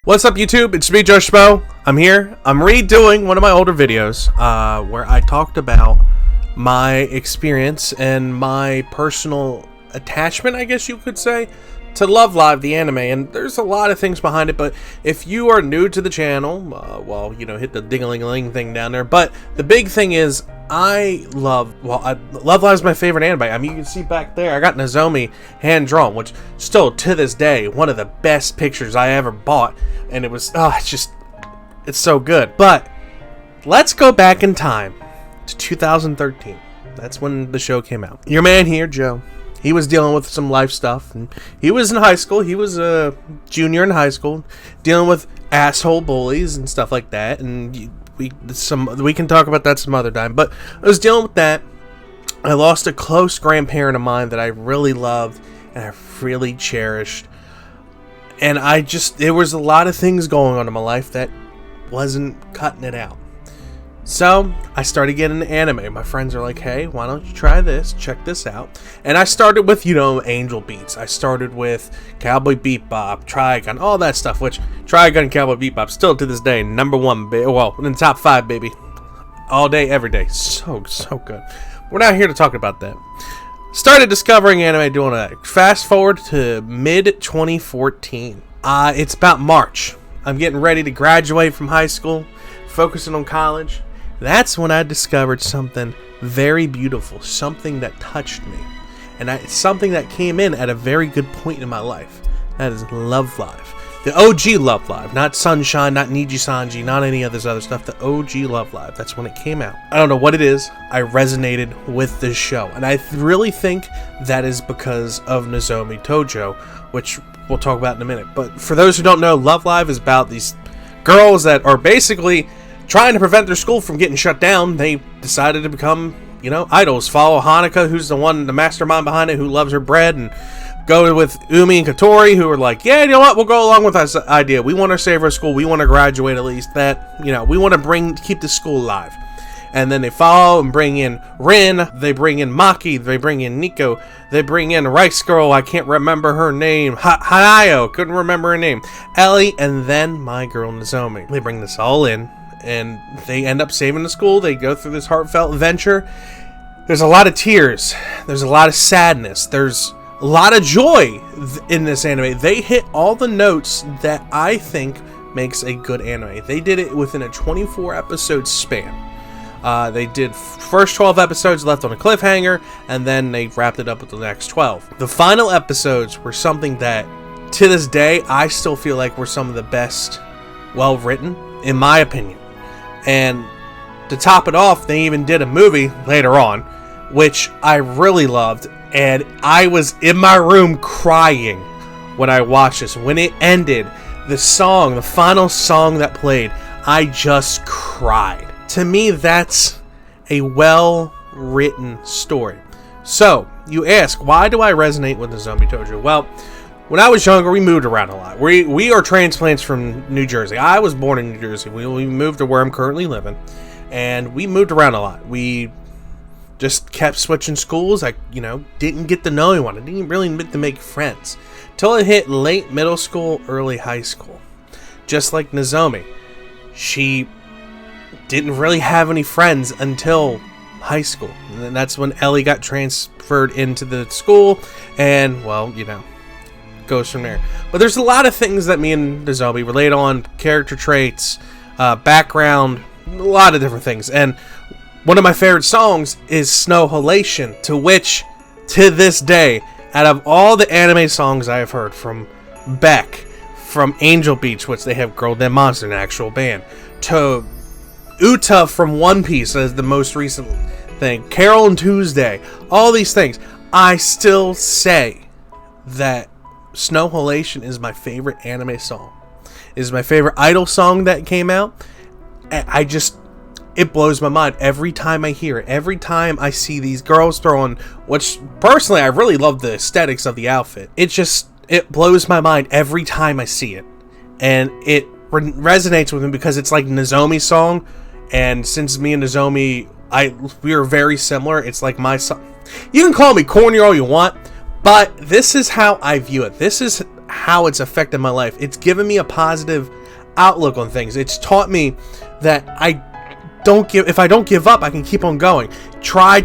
What's up, YouTube? It's me, Joe Schmo. I'm here. I'm redoing one of my older videos where I talked about my experience and my personal attachment, I guess you could say, to Love Live, the anime. And there's a lot of things behind it, but if you are new to the channel, hit the ding-a-ling-a-ling thing down there. But the big thing is, Love Live is my favorite anime. I mean, you can see back there, I got Nozomi hand-drawn, which still, to this day, one of the best pictures I ever bought. And it was, it's so good. But let's go back in time to 2013. That's when the show came out. Your man here, Joe, he was dealing with some life stuff. And he was in high school. He was a junior in high school, dealing with asshole bullies and stuff like that. And we can talk about that some other time. But I was dealing with that. I lost a close grandparent of mine that I really loved and I really cherished. And there was a lot of things going on in my life that wasn't cutting it out. So I started getting into anime. My friends are like, hey, why don't you try this? Check this out. And I started with, Angel Beats. I started with Cowboy Bebop, Trigun, all that stuff, which Trigun and Cowboy Bebop still to this day, number one, in the top 5, baby. All day, every day. So good. We're not here to talk about that. Started discovering anime doing that. Fast forward to mid-2014. It's about March. I'm getting ready to graduate from high school, focusing on college. That's when I discovered something very beautiful, something that touched me. And it's something that came in at a very good point in my life. That is Love Live. The OG Love Live, not Sunshine, not Niji Sanji, not any of this other stuff. The OG Love Live. That's when it came out. I don't know what it is. I resonated with this show. And I really think that is because of Nozomi Tojo, which we'll talk about in a minute. But for those who don't know, Love Live is about these girls that are basically trying to prevent their school from getting shut down. They decided to become, idols. Follow Hanukkah, who's the mastermind behind it, who loves her bread, and go with Umi and Katori, who are like, yeah, you know what, we'll go along with this idea. We want to save our school. We want to graduate at least. We want to keep the school alive. And then they follow and bring in Rin. They bring in Maki. They bring in Nico. They bring in Rice Girl. I can't remember her name. Hanayo. Couldn't remember her name. Ellie. And then my girl Nozomi. They bring this all in. And they end up saving the school. They go through this heartfelt adventure. There's a lot of tears. There's a lot of sadness. There's a lot of joy in this anime. They hit all the notes that I think makes a good anime. They did it within a 24 episode span. They did first 12 episodes left on a cliffhanger, and then they wrapped it up with the next 12. The final episodes were something that, to this day, I still feel like were some of the best well written, in my opinion. And to top it off, they even did a movie later on, which I really loved. And I was in my room crying when I watched this. When it ended, the final song that played, I just cried. To me, that's a well-written story. So, you ask, why do I resonate with Nozomi Tojo? Well, when I was younger, we moved around a lot. We are transplants from New Jersey. I was born in New Jersey. We moved to where I'm currently living. And we moved around a lot. We just kept switching schools. I, didn't get to know anyone. I didn't really get to make friends. Till I hit late middle school, early high school. Just like Nozomi. She didn't really have any friends until high school. And that's when Ellie got transferred into the school. And, goes from there. But there's a lot of things that me and Nozomi relate on. Character traits, background, a lot of different things. And one of my favorite songs is Snow Halation, to which, to this day, out of all the anime songs I have heard, from Beck, from Angel Beats, which they have Girl Dead Monster, an actual band, to Uta from One Piece as the most recent thing, Carol and Tuesday, all these things, I still say that Snow Halation is my favorite anime song. It is my favorite idol song that came out. It blows my mind every time I hear it. Every time I see these girls throwing, which personally I really love the aesthetics of the outfit. It blows my mind every time I see it. And it resonates with me because it's like Nozomi's song. And since me and Nozomi, we are very similar. It's like my song. You can call me corny all you want, but this is how I view it. This is how it's affected my life. It's given me a positive outlook on things. It's taught me that if I don't give up, I can keep on going. Try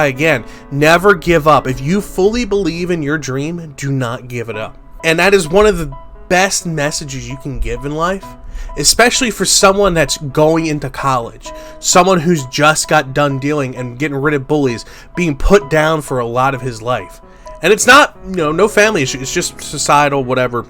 again. Never give up. If you fully believe in your dream, do not give it up. And that is one of the best messages you can give in life, especially for someone that's going into college, someone who's just got done dealing and getting rid of bullies, being put down for a lot of his life. And it's not, no family issue, it's just societal, whatever.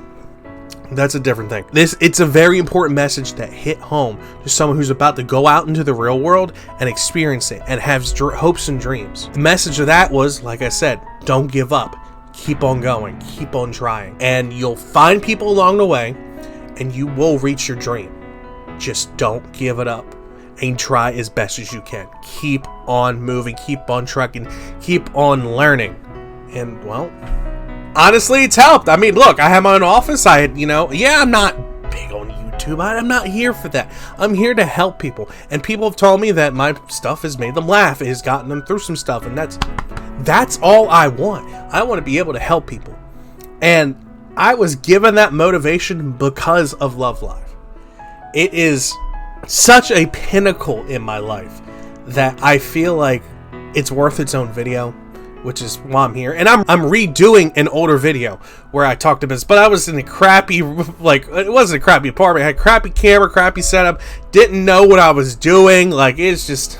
That's a different thing. It's a very important message that hit home to someone who's about to go out into the real world and experience it and have hopes and dreams. The message of that was, like I said, don't give up. Keep on going. Keep on trying. And you'll find people along the way and you will reach your dream. Just don't give it up and try as best as you can. Keep on moving. Keep on trucking. Keep on learning. And, well, honestly, it's helped. I mean, look, I have my own office. I'm not big on YouTube. I'm not here for that. I'm here to help people. And people have told me that my stuff has made them laugh. It has gotten them through some stuff. And that's all I want. I want to be able to help people. And I was given that motivation because of Love Live. It is such a pinnacle in my life that I feel like it's worth its own video, which is why I'm here. And I'm redoing an older video where I talked about this, but I was in a crappy, it wasn't a crappy apartment. I had crappy camera, crappy setup, didn't know what I was doing. It's just,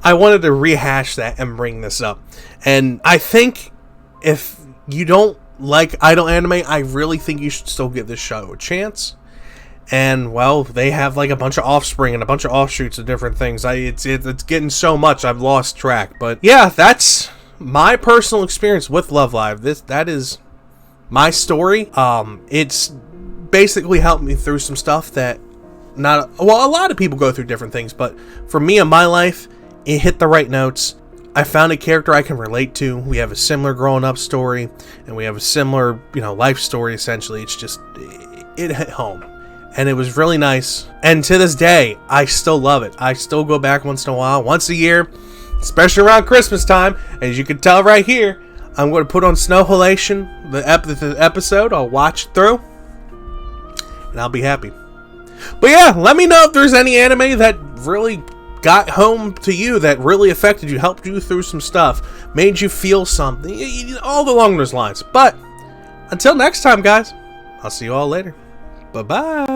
I wanted to rehash that and bring this up. And I think if you don't like idol anime, I really think you should still give this show a chance. And, well, they have a bunch of offspring and a bunch of offshoots of different things. It's getting so much I've lost track. But yeah, that's my personal experience with Love Live. That is my story. It's basically helped me through some stuff that a lot of people go through different things, but for me in my life, it hit the right notes. I found a character I can relate to. We have a similar growing up story, and we have a similar, life story essentially. It's just, it hit home. And it was really nice. And to this day, I still love it. I still go back once in a while, once a year, especially around Christmas time. As you can tell right here, I'm going to put on Snow Halation, the episode. I'll watch it through, and I'll be happy. But yeah, let me know if there's any anime that really got home to you, that really affected you, helped you through some stuff, made you feel something, all along those lines. But until next time, guys, I'll see you all later. Bye-bye.